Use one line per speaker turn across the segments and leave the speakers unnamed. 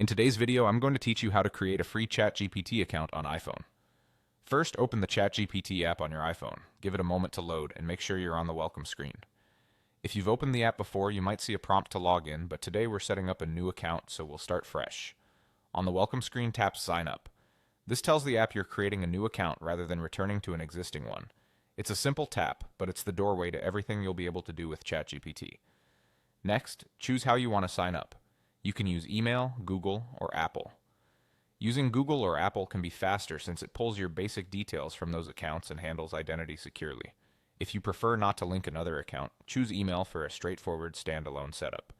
In today's video, I'm going to teach you how to create a free Chatgpt account on iPhone. First, open the Chatgpt app on your iPhone. Give it a moment to load and make sure you're on the welcome screen. If you've opened the app before, you might see a prompt to log in, but today we're setting up a new account, so we'll start fresh. On the welcome screen, tap Sign Up. This tells the app you're creating a new account rather than returning to an existing one. It's a simple tap, but it's the doorway to everything you'll be able to do with Chatgpt. Next, choose how you want to sign up. You can use email, Google, or Apple. Using Google or Apple can be faster since it pulls your basic details from those accounts and handles identity securely. If you prefer not to link another account, choose email for a straightforward standalone setup.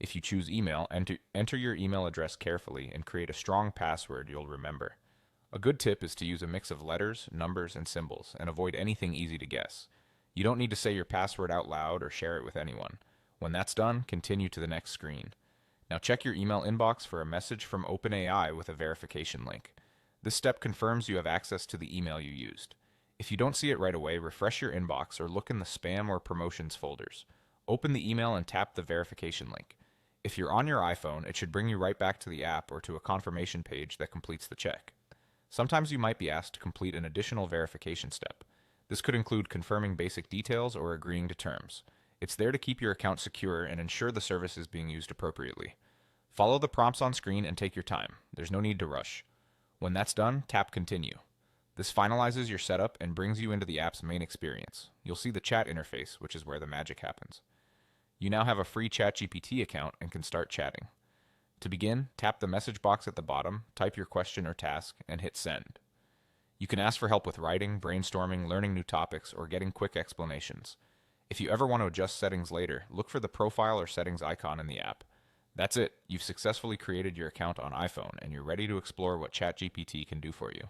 If you choose email, enter your email address carefully and create a strong password you'll remember. A good tip is to use a mix of letters, numbers, and symbols, and avoid anything easy to guess. You don't need to say your password out loud or share it with anyone. When that's done, continue to the next screen. Now check your email inbox for a message from OpenAI with a verification link. This step confirms you have access to the email you used. If you don't see it right away, refresh your inbox or look in the spam or promotions folders. Open the email and tap the verification link. If you're on your iPhone, it should bring you right back to the app or to a confirmation page that completes the check. Sometimes you might be asked to complete an additional verification step. This could include confirming basic details or agreeing to terms. It's there to keep your account secure and ensure the service is being used appropriately. Follow the prompts on screen and take your time. There's no need to rush. When that's done, tap Continue. This finalizes your setup and brings you into the app's main experience. You'll see the chat interface, which is where the magic happens. You now have a free Chatgpt account and can start chatting. To begin, tap the message box at the bottom, type your question or task, and hit Send. You can ask for help with writing, brainstorming, learning new topics, or getting quick explanations. If you ever want to adjust settings later, look for the profile or settings icon in the app. That's it. You've successfully created your account on iPhone, and you're ready to explore what Chatgpt can do for you.